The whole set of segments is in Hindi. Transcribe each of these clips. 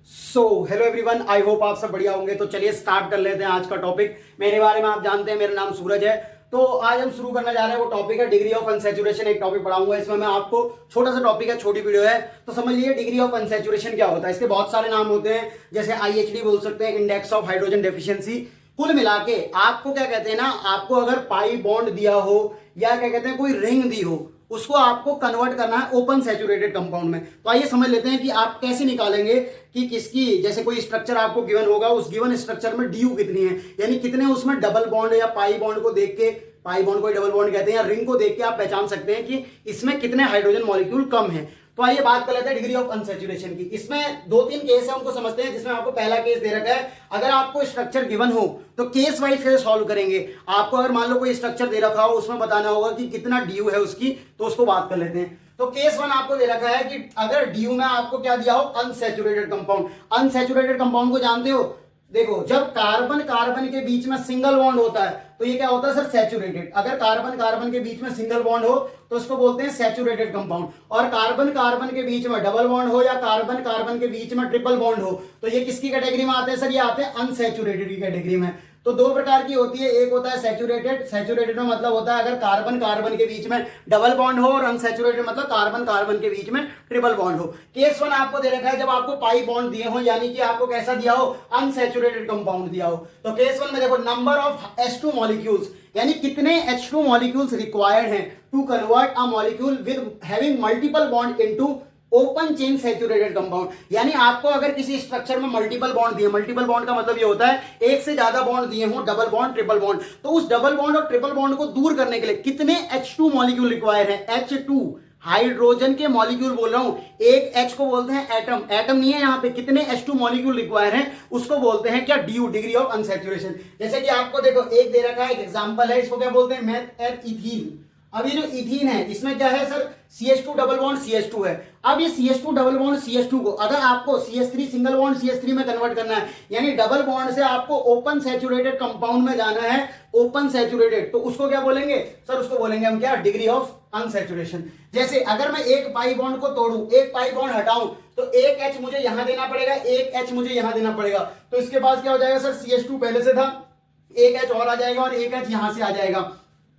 हेलो एवरीवन, आई होप आप सब बढ़िया होंगे। तो चलिए स्टार्ट कर लेते हैं आज का टॉपिक। मेरे बारे में आप जानते हैं, मेरा नाम सूरज है। तो आज हम शुरू करने जा रहे हैं, वो टॉपिक है डिग्री ऑफ अनसैचुरेशन। एक टॉपिक पढ़ाऊंगा, इसमें मैं आपको छोटा सा टॉपिक है, छोटी वीडियो है, तो समझ लीजिए डिग्री ऑफ अनसैचुरेशन क्या होता है। इसके बहुत सारे नाम होते हैं, जैसे IHD बोल सकते हैं, इंडेक्स ऑफ हाइड्रोजन डेफिशिएंसी। कुल मिला के आपको क्या कहते हैं ना, आपको अगर पाई बॉन्ड दिया हो या क्या कहते हैं कोई रिंग दी हो, उसको आपको कन्वर्ट करना है ओपन सैचुरेटेड कंपाउंड में। तो आइए समझ लेते हैं कि आप कैसे निकालेंगे कि किसकी, जैसे कोई स्ट्रक्चर आपको गिवन होगा, उस गिवन स्ट्रक्चर में ड्यू कितनी है, यानी कितने उसमें डबल बॉन्ड या पाई बॉन्ड को देख के, पाई बॉन्ड को डबल बॉन्ड कहते हैं, या रिंग को देख के आप पहचान सकते हैं कि इसमें कितने हाइड्रोजन मॉलिक्यूल कम है। तो आइए बात कर लेते हैं डिग्री ऑफ अनसैचुरेशन की। इसमें दो तीन केस है, उनको समझते हैं। जिसमें आपको पहला केस दे रखा है, अगर आपको स्ट्रक्चर गिवन हो तो केस वाइज कैसे सॉल्व करेंगे। आपको अगर मान लो कोई स्ट्रक्चर दे रखा हो, उसमें बताना होगा कि कितना ड्यू है उसकी, तो उसको बात कर लेते हैं। तो केस वन आपको दे रखा है कि अगर ड्यू में आपको क्या दिया हो, अनसैचुरेटेड कंपाउंड। अनसैचुरेटेड कंपाउंड को जानते हो, देखो जब कार्बन कार्बन के बीच में सिंगल बॉन्ड होता है तो ये क्या होता है सर, सैचुरेटेड। अगर कार्बन कार्बन के बीच में सिंगल बॉन्ड हो तो इसको बोलते हैं सैचुरेटेड कंपाउंड। और कार्बन कार्बन के बीच में डबल बॉन्ड हो या कार्बन कार्बन के बीच में ट्रिपल बॉन्ड हो तो ये किसकी कैटेगरी में आते हैं सर, ये आते हैं अनसैचुरेटेड की कैटेगरी में। तो दो प्रकार की होती है, एक होता है सैचुरेटेड। सैचुरेटेड में मतलब होता है अगर कार्बन कार्बन के बीच में डबल बॉन्ड हो, और अनसैचुरेटेड मतलब कार्बन कार्बन के बीच में ट्रिपल बॉन्ड हो। केस वन आपको दे रखा है जब आपको पाई बॉन्ड दिए हो, यानी कि आपको कैसा दिया हो, अनसैचुरेटेड कंपाउंड दिया हो। तो केस वन में देखो नंबर ऑफ H2 मॉलिक्यूल्स, यानी कितने H2 मॉलिक्यूल्स रिक्वायर्ड हैं to convert a molecule with having multiple bond into open chain saturated compound. यानी आपको अगर किसी स्ट्रक्चर में मल्टीपल बॉन्ड दिए, मल्टीपल बॉन्ड का मतलब ये होता है एक से ज्यादा बॉन्ड दिए हो, डबल बॉन्ड ट्रिपल बॉन्ड, तो उस डबल बॉन्ड और ट्रिपल बॉन्ड को दूर करने के लिए कितने H2 मॉलिक्यूल रिक्वायर है। H2 हाइड्रोजन के मॉलिक्यूल बोल रहा हूं, एक H को बोलते हैं एटम, एटम नहीं है यहाँ पे, कितने H2 मॉलिक्यूल रिक्वायर हैं उसको बोलते हैं क्या, ड्यू, डिग्री ऑफ अनसैचुरेशन। जैसे कि आपको देखो एक दे रखा है, एक एग्जांपल है, इसको क्या बोलते हैं, मेथ एथ इथीन। अब ये जो इथीन है इसमें क्या है sir, CH2 double bond CH2 है। अब ये CH2 डबल बॉन्ड CH2 को अगर आपको CH3 सिंगल बॉन्ड CH3 में कन्वर्ट करना है, यानी डबल बॉन्ड से आपको ओपन सैचुरेटेड कंपाउंड में जाना है, ओपन सैचुरेटेड, तो उसको क्या बोलेंगे सर, उसको बोलेंगे हम क्या, डिग्री ऑफ अनसैचुरेशन। जैसे अगर मैं एक पाई बॉन्ड को तोड़ूं, एक पाई बॉन्ड हटाऊं, तो एक H मुझे यहां देना पड़ेगा, एक H मुझे यहां देना पड़ेगा। तो इसके पास क्या हो जाएगा सर, CH2 पहले से था, एक H और आ जाएगा और एक H यहां से आ जाएगा,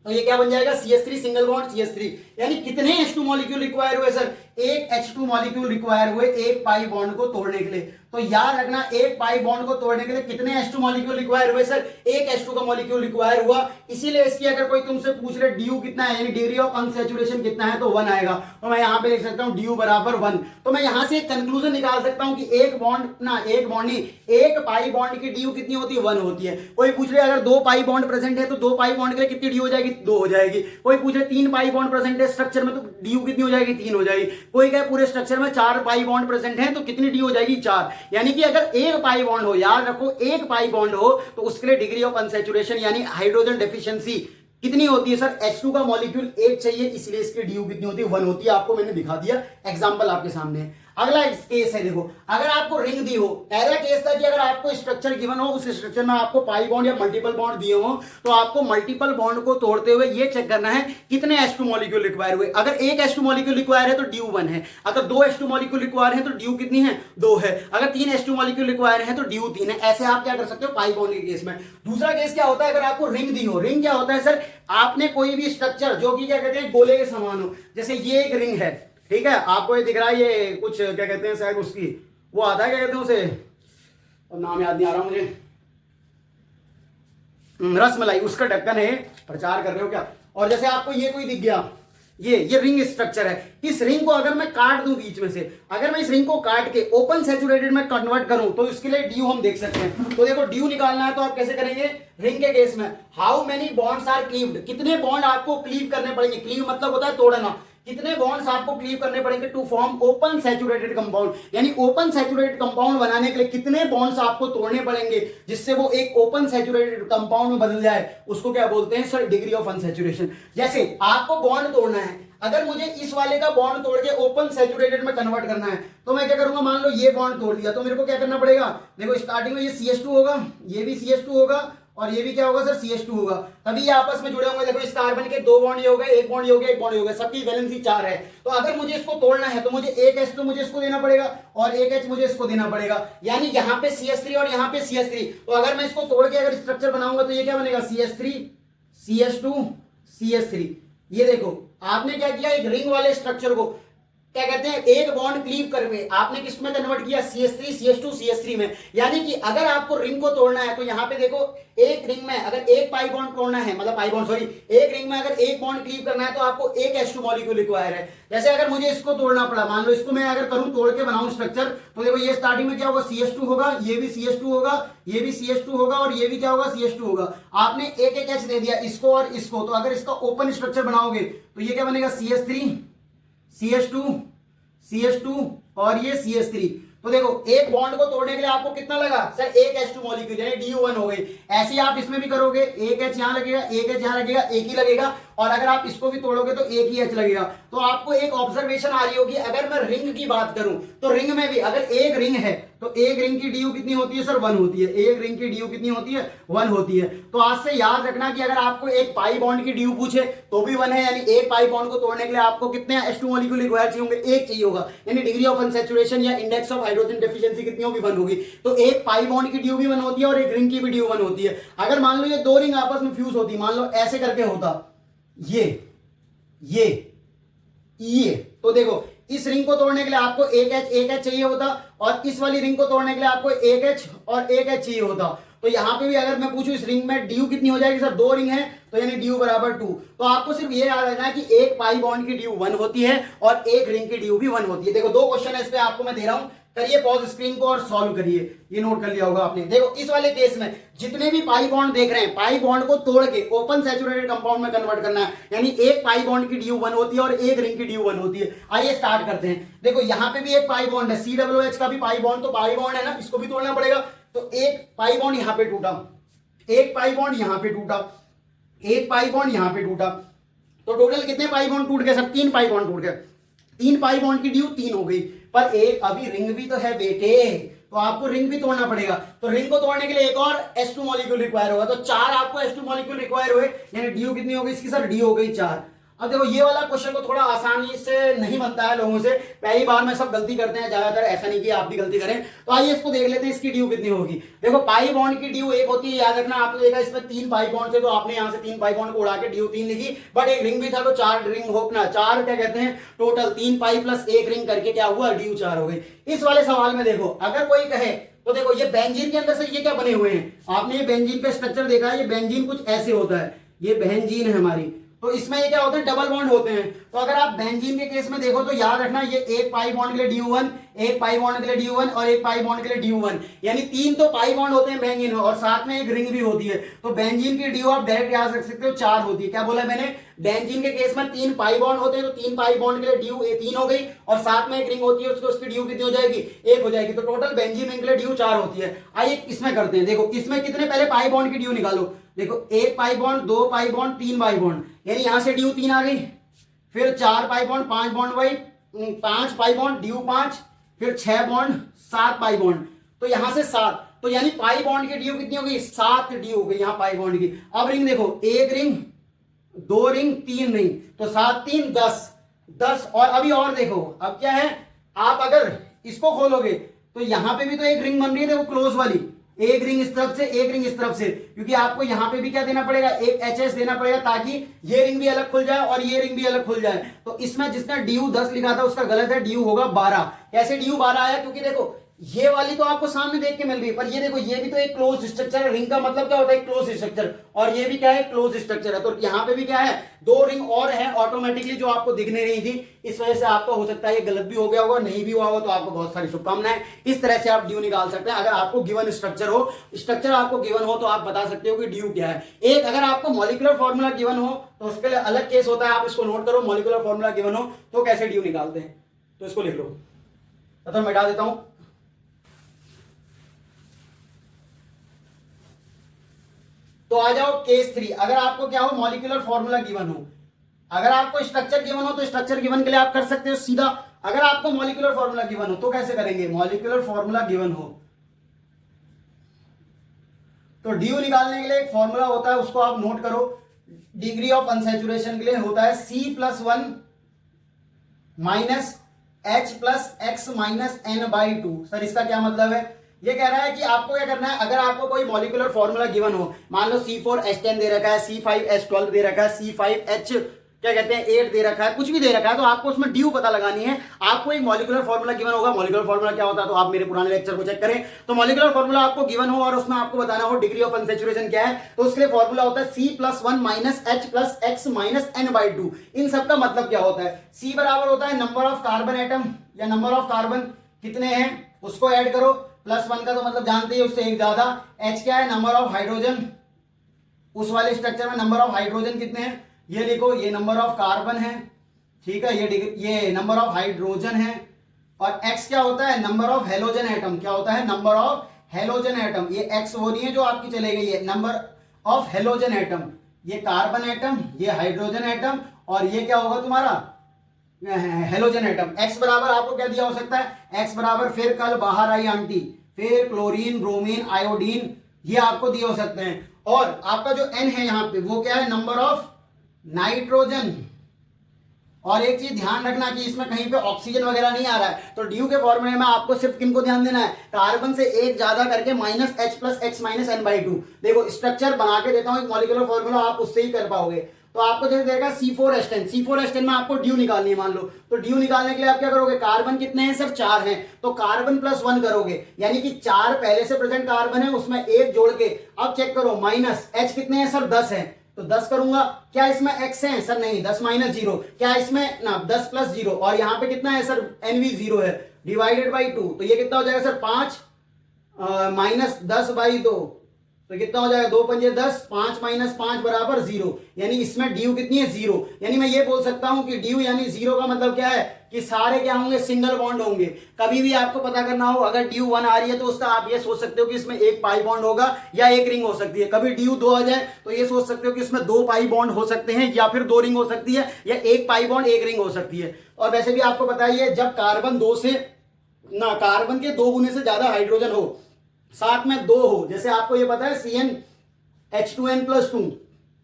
तो ये क्या बन जाएगा, CH3 सिंगल बॉन्ड CH3। यानी कितने H2 मॉलिक्यूल रिक्वायर हुए सर, एक H2 मॉलिक्यूल रिक्वायर हुए एक पाई बॉन्ड को तोड़ने के लिए। तो याद रखना, एक पाई बॉन्ड को तोड़ने के लिए कितने H2 मॉलिक्यूल रिक्वायर हुए सर, एक H2 का मॉलिक्यूल रिक्वायर हुआ। इसीलिए इसकी अगर कोई तुमसे पूछ ले ड्यू कितना है, यानी डिग्री ऑफ अनसैचुरेशन कितना है, तो 1 आएगा। तो मैं यहां पे लिख सकता हूं ड्यू बराबर 1। तो मैं यहां से एक कंक्लूजन निकाल सकता हूं कि एक बॉन्ड ना, एक बॉन्ड नहीं, एक पाई बॉन्ड की ड्यू कितनी होती है, 1 होती है। कोई पूछ ले अगर 2 पाई बॉन्ड प्रेजेंट है तो 2 पाई बॉन्ड के लिए कितनी ड्यू हो जाएगी, 2 हो जाएगी। कोई पूछे 3 पाई बॉन्ड प्रेजेंट है स्ट्रक्चर में, तो ड्यू कितनी हो जाएगी, 3 हो जाएगी। कोई कहे पूरे स्ट्रक्चर में 4 पाई बॉन्ड प्रेजेंट है तो कितनी ड्यू हो जाएगी, 4। यानी कि अगर एक पाई बॉन्ड हो, याद रखो एक पाई बॉन्ड हो, तो उसके लिए डिग्री ऑफ अनसैचुरेशन यानी हाइड्रोजन डेफिशिएंसी कितनी होती है सर, H2 का मॉलिक्यूल 1 चाहिए, इसलिए इसकी ड्यू कितनी होती है, 1 होती है। आपको मैंने दिखा दिया, एग्जांपल आपके सामने है। अगला केस है, देखो अगर आपको रिंग दी हो, पहला केस था कि अगर आपको स्ट्रक्चर गिवन हो, उस स्ट्रक्चर में आपको पाई बॉन्ड या मल्टीपल बॉन्ड दिए हो, तो आपको मल्टीपल बॉन्ड को तोड़ते हुए ये चेक करना है कितने H2 मॉलिक्यूल रिक्वायर हुए। अगर एक H2 मॉलिक्यूल रिक्वायर है तो ड्यू 1 है, अगर 2 H2 मॉलिक्यूल रिक्वायर है तो ड्यू कितनी है, 2 है, अगर 3 H2 मॉलिक्यूल रिक्वायर है तो ड्यू 3 है। ऐसे आप क्या कर सकते हो पाई बॉन्ड के केस में। दूसरा केस क्या होता है, अगर आपको रिंग दी हो, रिंग क्या होता है सर, आपने कोई भी स्ट्रक्चर जो कि क्या कहते हैं गोले के समान हो, जैसे ये एक रिंग है, ठीक है, आपको ये दिख रहा है, ये कुछ क्या कहते हैं शायद उसकी वो आता है, क्या कहते हैं उसे, और नाम याद नहीं आ रहा मुझे, रसमलाई, उसका ढक्कन है, प्रचार कर रहे हो क्या। और जैसे आपको ये कोई दिख गया, ये रिंग स्ट्रक्चर है, इस रिंग को अगर मैं काट दूं बीच में से, अगर मैं इस रिंग को काट के ओपन सैचुरेटेड में कन्वर्ट करूं, तो इसके लिए ड्यू हम देख सकते हैं। तो देखो ड्यू निकालना है तो आप कैसे करेंगे, रिंग के केस में how many bonds are cleaved, कितने बॉन्ड आपको क्लीव करने पड़ेंगे, क्लीव मतलब होता है तोड़ना, कितने बॉन्ड्स आपको क्लीव करने पड़ेंगे to form open saturated compound, यानी ओपन सैचुरेटेड कंपाउंड बनाने के लिए कितने बॉन्ड्स आपको तोड़ने पड़ेंगे जिससे वो एक ओपन सैचुरेटेड कंपाउंड में बदल जाए, उसको क्या बोलते हैं सर, डिग्री ऑफ अनसैचुरेशन। जैसे आपको बॉन्ड तोड़ना है, अगर मुझे इस वाले का बॉन्ड तोड़ के ओपन सैचुरेटेड में कन्वर्ट करना है, तो मैं क्या करूंगा, मान लो ये बॉन्ड तोड़ दिया, तो मेरे को क्या करना पड़ेगा, देखो स्टार्टिंग में ये CH2 होगा, ये भी CH2 होगा, और ये भी क्या होगा सर CH2 होगा, तभी ये आपस में जुड़े होंगे। देखो इस कार्बन के 2 बॉन्ड ये हो गए, 1 बॉन्ड ये हो गया, 1 बॉन्ड ये हो गया, सबकी वैलेंसी 4 है। तो अगर मुझे इसको तोड़ना है तो मुझे एक H तो मुझे इसको देना पड़ेगा और एक H मुझे इसको देना पड़ेगा, यानी यहाँ पे CH3 और यहाँ पे CH3। तो अगर मैं इसको तोड़ के अगर स्ट्रक्चर बनाऊंगा तो ये क्या बनेगा, CH3 CH2 CH3। ये देखो आपने क्या किया, एक रिंग वाले स्ट्रक्चर को क्या कहते हैं, एक बॉन्ड क्लीव करके आपने किस में कन्वर्ट किया, CH3 CH2 CH3 में। यानी कि अगर आपको रिंग को तोड़ना है तो यहां पे देखो एक रिंग में अगर एक पाई बॉन्ड तोड़ना है, मतलब पाई बॉन्ड सॉरी, एक रिंग में अगर एक बॉन्ड क्लीव करना है तो आपको एक H2 मॉलिक्यूल रिक्वायर है। जैसे अगर मुझे इसको तोड़ना पड़ा, मान लो इसको मैं अगर करूं तोड़ के बनाऊं स्ट्रक्चर, तो देखो ये स्टार्टिंग में क्या होगा, CH2 होगा, ये भी CH2 होगा, ये भी CH2 होगा और ये भी क्या होगा, CH2 होगा। आपने एक एक H दे दिया इसको और इसको, तो अगर इसका ओपन स्ट्रक्चर बनाओगे तो ये क्या बनेगा, CH3 CH2 CH2 और ये CH3। तो देखो एक बॉन्ड को तोड़ने के लिए आपको कितना लगा सर, एक H2 मॉलिक्यूल, यानी DU1 हो गई। ऐसे ही आप इसमें भी करोगे, एक H यहां लगेगा, एक H यहां लगेगा, एक ही लगेगा, और अगर आप इसको भी तोड़ोगे तो एक ही H लगेगा। तो आपको एक ऑब्जर्वेशन आ रही होगी, अगर मैं रिंग की बात करूं तो रिंग में भी अगर एक रिंग है तो एक रिंग की DU कितनी होती है सर, 1 होती है। एक रिंग की DU कितनी होती है, 1 होती है। तो आज से याद रखना कि अगर आपको एक पाई बॉन्ड की DU पूछे तो भी 1 है, यानी एक पाई बॉन्ड को तोड़ने के लिए आपको कितने H2 मॉलिक्यूल रिक्वायर चाहिए होंगे, एक चाहिए होगा। यानी डिग्री ऑफ अनसैचुरेशन या इंडेक्स ऑफ हाइड्रोजन डेफिशिएंसी कितनी होगी, 1 होगी। तो एक पाई बॉन्ड की DU भी 1 होती है और एक रिंग की भी DU 1 होती है। अगर मान लो ये दो रिंग आपस में फ्यूज होती, मान लो ऐसे करके होता, ये तो देखो इस रिंग को तोड़ने के लिए आपको एक H चाहिए होता और इस वाली रिंग को तोड़ने के लिए आपको एक H और एक H चाहिए होता। तो यहां पे भी अगर मैं पूछूं इस रिंग में DU कितनी हो जाएगी सर, 2 रिंग है तो यानी DU बराबर 2। तो आपको सिर्फ ये याद रखना है कि एक पाई बॉन्ड की DU 1 होती है और एक रिंग की DU भी 1 होती है। देखो 2 क्वेश्चन है इस पे आपको मैं दे रहा हूं, करिए पॉज स्क्रीन को और सॉल्व करिए, ये नोट कर लिया होगा आपने। देखो इस वाले केस में जितने भी पाई बॉन्ड देख रहे हैं, पाई बॉन्ड को तोड़ के ओपन सैचुरेटेड कंपाउंड में कन्वर्ट करना है, यानी एक पाई बॉन्ड की DU 1 होती है और एक रिंग की DU 1 होती है। आइए स्टार्ट करते हैं। देखो यहां पे भी एक पाई बॉन्ड है, COOH का भी पाई बॉन्ड, तो पाई बॉन्ड है ना, इसको भी तोड़ना पड़ेगा। तो एक पाई बॉन्ड यहां पे टूटा, एक पाई बॉन्ड यहां पे टूटा, एक पाई बॉन्ड यहां पे टूटा, तो टोटल कितने पाई बॉन्ड टूट गए सर, 3 पाई बॉन्ड टूट गए। 3 पाई बॉन्ड की DU 3 हो गई, पर एक अभी रिंग भी तो है बेटे, तो आपको रिंग भी तोड़ना पड़ेगा। तो रिंग को तोड़ने के लिए एक और H2 मॉलिक्यूल रिक्वायर होगा, तो 4 आपको H2 मॉलिक्यूल रिक्वायर हुए, यानी DU कितनी हो गई इसकी सर, DU हो गई 4। अब देखो ये वाला क्वेश्चन को थोड़ा आसानी से नहीं बनता है लोगों से, पहली बार में सब गलती करते हैं ज्यादातर, ऐसा नहीं कि आप भी गलती करें। तो आइए इसको देख लेते हैं, इसकी DU कितनी होगी। देखो पाई बॉन्ड की DU 1 होती है, याद रखना। आपने देखा इसमें 3 पाई बॉन्ड थे तो आपने यहां से 3 पाई बॉन्ड को उड़ा के DU 3 लिखी, बट एक रिंग भी था तो 4 रिंग हो ना, 4 क्या कहते हैं टोटल, 3 पाई प्लस एक रिंग करके क्या हुआ, DU 4 हो गई। इस वाले सवाल में देखो अगर कोई कहे तो देखो ये बेंजीन के अंदर से ये क्या बने हुए हैं, आपने ये बेंजीन का स्ट्रक्चर देखा है, ये बेंजीन कुछ ऐसे होता है, ये बेंजीन है हमारी, तो इसमें ये क्या होते हैं, डबल बॉन्ड होते हैं। तो अगर आप बेंजीन के केस में देखो तो याद रखना ये एक पाई बॉन्ड के लिए DU 1, एक पाई बॉन्ड के लिए DU 1 और एक पाई बॉन्ड के लिए DU 1, यानी 3 तो पाई बॉन्ड होते हैं बेंजीन में और साथ में एक रिंग भी होती है। तो बेंजीन की DU आप डायरेक्ट याद रख सकते हो 4 होती है। क्या बोला मैंने, बेंजीन के केस में 3 पाई बॉन्ड होते हैं, तो 3 पाई बॉन्ड के लिए DU 3 हो गई और साथ में एक रिंग होती है, उसको उसकी DU कितनी हो जाएगी, 1 हो जाएगी। तो टोटल बेंजीन रिंग के लिए DU 4 होती है। आइए इसमें करते हैं, देखो इसमें कितने पहले पाई बॉन्ड की DU निकालो। देखो 1 pi bond, 2 pi bond, 3 pi bond, यानी यहां से DU 3 आ गई, फिर 4 पाई बॉन्ड, 5 बॉन्ड वाई, 5 पाई बॉन्ड DU 5, फिर 6 बॉन्ड, 7 पाई बॉन्ड, तो यहां से 7, तो यानी पाई बॉन्ड की DU कितनी हो गई, 7 DU हो गई यहां पाई बॉन्ड की। अब रिंग देखो, 1 रिंग, 2 रिंग, 3 रिंग, तो 7 3 10 और अभी और देखो, अब क्या है, आप अगर इसको खोलोगे तो यहां पे भी तो एक रिंग बन रही है, देखो क्लोज वाली, एक रिंग इस तरफ से, एक रिंग इस तरफ से, क्योंकि आपको यहां पे भी क्या देना पड़ेगा, एक HS देना पड़ेगा, ताकि ये रिंग भी अलग खुल जाए और ये रिंग भी अलग खुल जाए। तो इसमें जिसने DU 10 लिखा था उसका गलत है, DU होगा 12। कैसे DU 12 आया, क्योंकि देखो ये वाली तो आपको सामने देख के मिल रही है, पर ये देखो ये भी तो एक क्लोज स्ट्रक्चर है, रिंग का मतलब क्या होता है, क्लोज स्ट्रक्चर, और ये भी क्या है, क्लोज स्ट्रक्चर है। तो यहाँ पे भी क्या है, 2 रिंग और है ऑटोमेटिकली जो आपको दिखने नहीं थी, इस वजह से आपका हो सकता है ये गलत भी हो गया होगा, नहीं भी हुआ होगा तो आपको बहुत सारी शुभकामनाएं। इस तरह से आप DU निकाल सकते हैं। अगर आपको गिवन स्ट्रक्चर हो, स्ट्रक्चर आपको गिवन हो, तो आप बता सकते हो कि DU क्या है। एक अगर आपको मॉलिक्यूलर फॉर्मूला गिवन हो तो उसके लिए अलग केस होता है, आप इसको नोट करो, मॉलिक्यूलर फॉर्मूला गिवन हो तो कैसे DU निकालते हैं, तो इसको लिख लो। तो मिटा देता हूं, तो आ जाओ केस 3। अगर आपको क्या हो, मॉलिक्यूलर फॉर्मूला गिवन हो, अगर आपको स्ट्रक्चर गिवन हो तो स्ट्रक्चर गिवन के लिए आप कर सकते हो सीधा। अगर आपको मॉलिक्यूलर फॉर्मूला गिवन हो तो कैसे करेंगे, मॉलिक्यूलर फॉर्मूला गिवन हो तो ड्यू निकालने के लिए एक फॉर्मूला होता है, उसको आप नोट करो। डिग्री ऑफ अनसैचुरेशन के लिए होता है C+1 minus H plus x minus n/2। Sir इसका क्या मतलब है? ये कह रहा है कि आपको क्या करना है, अगर आपको कोई मॉलिक्यूलर फॉर्मूला गिवन हो, मान लो C4H10 दे रखा है, C5H12 दे रखा है, C5H क्या कहते हैं 8 दे रखा है, कुछ भी दे रखा है, तो आपको उसमें ड्यू पता लगानी है। आपको एक मॉलिक्यूलर फॉर्मूला गिवन होगा। मॉलिक्यूलर फॉर्मूला क्या होता है तो आप मेरे पुराने लेक्चर को चेक करें। तो मॉलिक्यूलर फॉर्मूला आपको गिवन हो और उसमें आपको बताना हो डिग्री ऑफ अनसैचुरेशन क्या है, तो उसके लिए फॉर्मूला होता है C+1 minus H plus x minus n/2। इन सब का मतलब क्या होता है? C बराबर होता है नंबर ऑफ कार्बन एटम या नंबर ऑफ कार्बन कितने हैं उसको ऐड करो, +1 का तो मतलब जानते ही उससे एक ज्यादा। H क्या है? नंबर ऑफ हाइड्रोजन, उस वाले स्ट्रक्चर में नंबर ऑफ हाइड्रोजन कितने हैं ये लिखो, ये नंबर ऑफ कार्बन है, ठीक है, ये नंबर ऑफ हाइड्रोजन है। और x क्या होता है? Number of halogen atom. क्या होता है? Number of halogen atom. ये x वो नहीं है जो आपकी चले गई है, नंबर ऑफ हेलोजन एटम, ये कार्बन एटम, ये हाइड्रोजन एटम, और ये क्या होगा तुम्हारा हेलोजन एटम। x बराबर आपको क्या दिया हो सकता है? x बराबर फिर कल बाहर आई आंटी, फिर क्लोरीन, ब्रोमीन, आयोडीन, ये आपको दिए हो सकते हैं। और आपका जो n है यहाँ पे वो क्या है? Number of nitrogen. और एक चीज ध्यान रखना कि इसमें कहीं पे ऑक्सीजन वगैरह नहीं आ रहा है, तो ड्यू के फॉर्मूले में आपको सिर्फ किनको ध्यान देना है? कार्बन से एक ज्यादा करके minus H plus x minus n/2। देखो स्ट्रक्चर बना के देता हूं एक मॉलिक्यूलर फॉर्मूला, आप उससे ही कर पाओगे। तो आपको जैसे देगा C4H10 में आपको ड्यू निकालनी है मान लो, तो ड्यू निकालने के लिए आप क्या करोगे? कार्बन कितने हैं सर? 4 हैं, तो कार्बन +1 करोगे, यानी कि 4 पहले से प्रेजेंट कार्बन है उसमें 1 जोड़ के अब चेक करो माइनस H कितने हैं सर? 10 है, तो 10 करूंगा। क्या इसमें x है सर? नहीं, 10 माइनस 0। क्या इसमें ना 10 प्लस 0, और यहाँ पे कितना है सर? NV 0 है, डिवाइडेड बाई 2, तो ये कितना हो जाएगा सर? 5 माइनस 10/2, तो कितना हो जाएगा? 2 पंजे 10, 5 माइनस 5 बराबर 0, यानी इसमें ड्यू कितनी है? 0। यानी मैं ये बोल सकता हूं कि ड्यू यानी 0 का मतलब क्या है कि सारे क्या होंगे? सिंगल बॉन्ड होंगे। कभी भी आपको पता करना हो अगर ड्यू 1 आ रही है तो उसका आप ये सोच सकते हो कि इसमें एक पाई बॉन्ड होगा या एक रिंग हो सकती है। कभी ड्यू 2 आ जाए तो ये सोच सकते हो कि इसमें 2 पाई बॉन्ड हो सकते हैं या फिर 2 रिंग हो सकती है, या एक पाई बॉन्ड एक रिंग हो सकती है। और वैसे भी आपको बताइए जब कार्बन 2 से ना कार्बन के 2 गुने से ज्यादा हाइड्रोजन हो, साथ में 2 हो, जैसे आपको ये पता है CnH2n+2,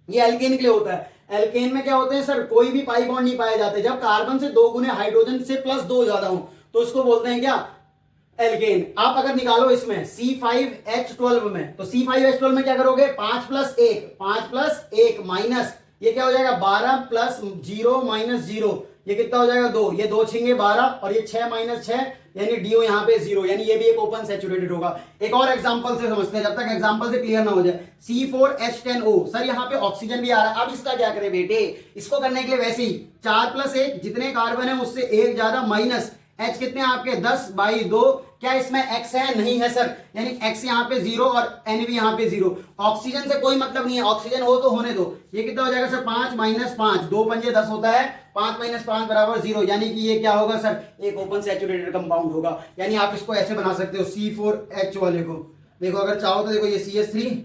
ये एल्केन के लिए होता है। एल्केन में क्या होते हैं सर? कोई भी पाई बॉन्ड नहीं पाए जाते। जब कार्बन से 2 गुने हाइड्रोजन से +2 ज्यादा हो तो उसको बोलते हैं क्या? एल्केन। आप अगर निकालो इसमें C5H12 में, तो C5H12 में क्या करोगे? 5 प्लस 1 माइनस ये क्या हो जाएगा? 12 प्लस 0 माइनस 0, ये कितना हो जाएगा? 2, ये 2 छिंगे 12, और ये 6 माइनस 6, यानी डी यहाँ पे 0, यानी ये भी एक ओपन सैचुरेटेड होगा। एक और एग्जांपल से समझते हैं, जब तक एग्जांपल से क्लियर ना हो जाए। C4H10O, सर यहाँ पे ऑक्सीजन भी आ रहा है, अब इसका क्या करें बेटे? इसको करने के लिए वैसे ही 4 प्लस 1, जितने कार्बन है उससे एक ज्यादा, माइनस H कितने आपके? 10/2। क्या इसमें x है? नहीं है सर, यानी x यहाँ पे 0 और n भी यहाँ पे 0। ऑक्सीजन से कोई मतलब नहीं है, ऑक्सीजन हो तो होने दो। ये कितना हो जाएगा सर? 5 माइनस 5, 2 पंजे 10 होता है, 5 माइनस 5 बराबर 0, यानी कि ये क्या होगा सर? एक ओपन सैचुरेटेड कंपाउंड होगा। यानी आप इसको ऐसे बना सकते हो C4H वाले को। देखो अगर चाहो तो देखो ये CH3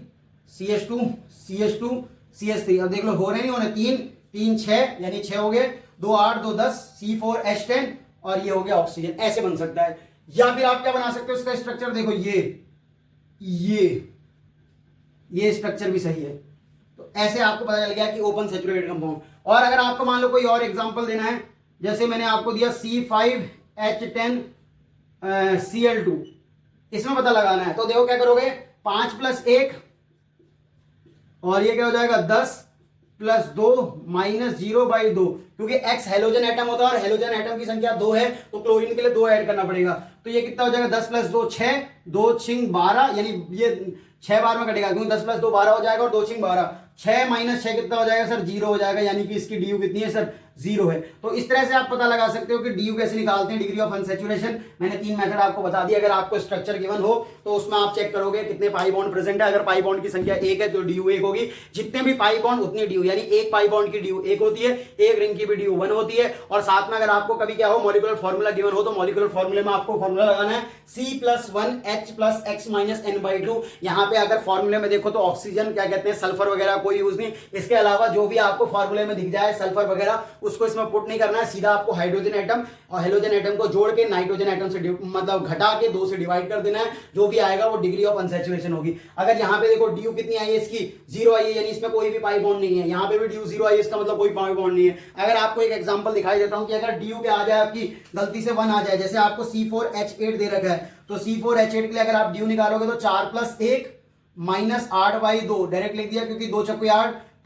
CH2 CH2 CH3, अब देख लो हो रहे नहीं होने? 3 3 6, यानी 6 हो गए, 2 8 2 10, C4H10, और ये हो गया ऑक्सीजन। ऐसे बन सकता है। या फिर आप क्या बना सकते हो इसका स्ट्रक्चर? देखो ये स्ट्रक्चर भी सही है। तो ऐसे आपको पता चल गया कि ओपन सैचुरेटेड कंपाउंड। और अगर आपको मान लो कोई और एग्जांपल देना है, जैसे मैंने आपको दिया C5H10 Cl2, इसमें पता लगाना है, तो देखो क्या करोगे? 5 प्लस 1, और ये क्या हो जाएगा? 10 प्लस 2 माइनस 0/2, क्योंकि x हेलोजन एटम होता है और हेलोजन एटम की संख्या 2 है, तो क्लोरीन के लिए 2 ऐड करना पड़ेगा। तो ये कितना हो जाएगा? 10 प्लस 2 6, 2 छिंग 12, यानी ये 6 बार में कटेगा, क्योंकि 10 प्लस 2 12 हो जाएगा, और 2 छिंग 12, 6 माइनस 6 कितना हो जाएगा सर? 0 हो जाएगा, यानी कि इसकी डी कितनी है सर? 0 है। तो इस तरह से आप पता लगा सकते हो कि डी कैसे निकालते हैं, डिग्री ऑफ अनसैचुरेशन। मैंने 3 मेथड आपको बता दिया। अगर आपको स्ट्रक्चर गिवन हो तो उसमें आप चेक करोगे कितने पाई बॉन्ड प्रेजेंट है। अगर पाई बॉन्ड की संख्या 1 है तो डी 1 होगी, जितने भी पाई बॉन्ड उतनी डी, यानी एक पाई बॉन्ड की डी 1 होती है, एक रिंग की भी डी 1 होती है। और साथ में अगर आपको कभी क्या हो मॉलिक्यूलर फॉर्मूला गिवन हो, तो मॉलिक्यूलर फॉर्मूले में आपको फॉर्मूला लगाना है C+1 H plus x minus n/2। यहाँ पे अगर फॉर्मूले में देखो तो ऑक्सीजन क्या कहते हैं, सल्फर वगैरह कोई यूज नहीं, इसके अलावा जो भी आपको फॉर्मूले में दिख जाए सल्फर वगैरह उसको इसमें पुट नहीं करना है, सीधा आपको हाइड्रोजन एटम और हेलोजन एटम को जोड़ के नाइट्रोजन एटम से मतलब घटा के 2 से डिवाइड कर देना है। जो भी आएगा वो डिग्री ऑफ अनसैचुरेशन होगी। अगर यहाँ पे देखो ड्यू कितनी आई है इसकी 0 आई है, यानी इसमें कोई भी पाई बॉन्ड नहीं है। यहाँ पे भी ड्यू 0 आई है, इसका मतलब कोई पाई बॉन्ड नहीं है। अगर आपको एक एग्जांपल दिखाई देता हूँ कि अगर ड्यू पे आ जाए आपकी गलती से 1 आ जाए, जैसे आपको C4H8 दे रखा है, तो C4H8 के लिए अगर आप ड्यू निकालोगे तो 4 + 1 - 8/2 डायरेक्ट लिख दिया, क्योंकि 2 ×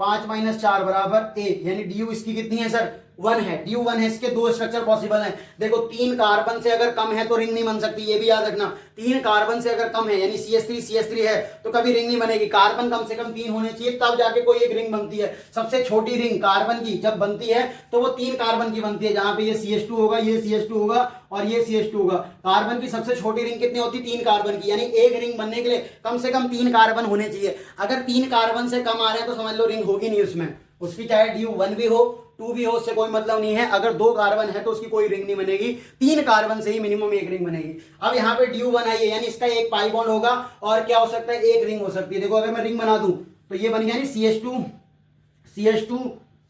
8 5 - 4 = 1, यानी ड्यू इसकी कितनी है सर 1 है। ड्यू 1 है, इसके 2 स्ट्रक्चर पॉसिबल हैं। देखो 3 कार्बन से अगर कम है तो रिंग नहीं बन सकती, ये भी याद रखना। 3 कार्बन से अगर कम है यानी CH3 है तो कभी रिंग नहीं बनेगी। कार्बन कम से कम 3 होने चाहिए, तब जाके कोई एक रिंग बनती है। सबसे छोटी रिंग कार्बन की जब बनती है तो वो 3 कार्बन की बनती है, जहां पे ये CH2 होगा, ये CH2 होगा और ये CH2 होगा। कार्बन की सबसे छोटी रिंग कितनी होती है 3 कार्बन की, यानी एक रिंग बनने के लिए कम से कम 3 कार्बन होने चाहिए। अगर 3 कार्बन से कम आ रहे हैं तो समझ लो रिंग होगी नहीं उसमें, उसकी चाहे ड्यू 1 भी हो 2 भी हो, उससे कोई मतलब नहीं है। अगर 2 कार्बन है तो उसकी कोई रिंग नहीं बनेगी, 3 कार्बन से ही मिनिमम एक रिंग बनेगी। अब यहाँ पे ड्यू 1 आई है, यानी इसका एक पाई बॉन्ड होगा और क्या हो सकता है एक रिंग हो सकती है। देखो अगर मैं रिंग बना दूं तो ये बन गया नहीं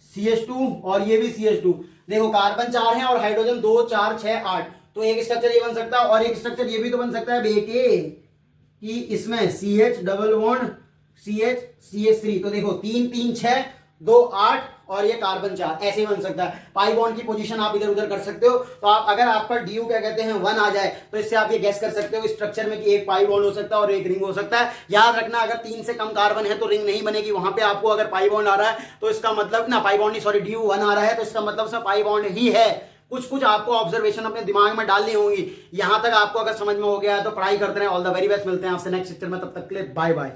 CH2 और ये भी CH2। देखो कार्बन 4 है और हाइड्रोजन 2 4 6 8, तो एक स्ट्रक्चर ये बन सकता है और एक स्ट्रक्चर ये भी तो बन सकता है बेटे कि इसमें CH डबल बॉन्ड CH3। तो देखो 3 3 6 2 8 और ये कार्बन 4, ऐसे ही बन सकता है। पाई बॉन्ड की पोजीशन आप इधर उधर कर सकते हो। तो आप अगर आपका ड्यू क्या कहते हैं 1 आ जाए तो इससे आप ये गैस कर सकते हो स्ट्रक्चर में कि एक पाई बॉन्ड हो सकता है और एक रिंग हो सकता है। याद रखना अगर 3 से कम कार्बन है तो रिंग नहीं बनेगी। वहां पे आपको अगर पाई बॉन्ड आ रहा है तो इसका मतलब ना पाई बॉन्ड नहीं, सॉरी ड्यू 1 आ रहा है तो इसका मतलब उसमें पाई बॉन्ड ही है। कुछ आपको ऑब्जर्वेशन अपने दिमाग में डालनी होंगी। यहां तक आपको अगर समझ में हो गया है तो पढ़ाई करते रहे। ऑल द वेरी बेस्ट, मिलते हैं आपसे नेक्स्ट लेक्चर में, तब तक के लिए बाय बाय।